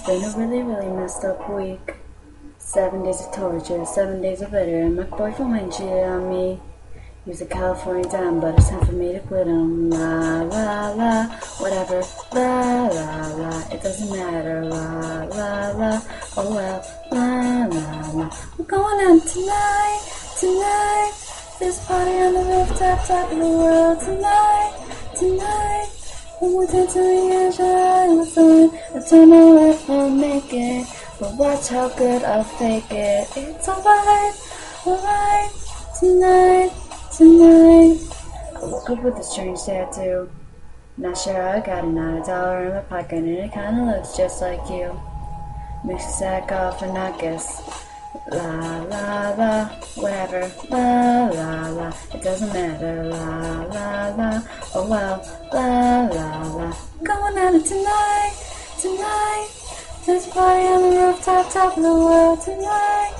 Been a really messed up week. 7 days of torture, 7 days of bitter, and my boyfriend went and cheated on me. He was a California dime, but it's time for me to quit him. La la la, whatever. La la la, it doesn't matter. La la la, oh well. La la la, we're going out tonight. This party on the rooftop, top of the world tonight. When we turn to the edge, I was fun. I don't know if I'll make it, but watch how good I'll fake it. It's alright tonight. I woke up with a strange tattoo. Not sure how I got it, not $1 in my pocket, and it kinda looks just like you. Makes you sack off and I guess. La la la, whatever. La la la, it doesn't matter. La la la, oh well. La la la, going at it tonight. There's a party on the rooftop, top of the world tonight.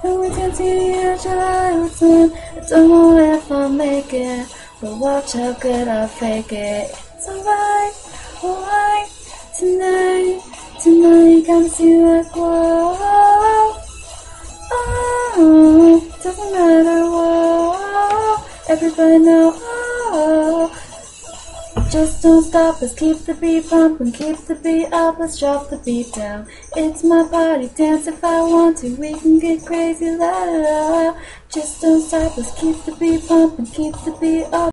And we can see the edge of the sun. I don't know if I'll make it, but watch how good I'll fake it. It's alright tonight. Gotta see that glow. Oh, doesn't matter what. Everybody know. Oh, just don't stop, let's keep the beat pumping, keep the beat up, let's drop the beat down. It's my party, dance if I want to, we can get crazy, la la la. Just don't stop, let's keep the beat pumping, keep the beat up.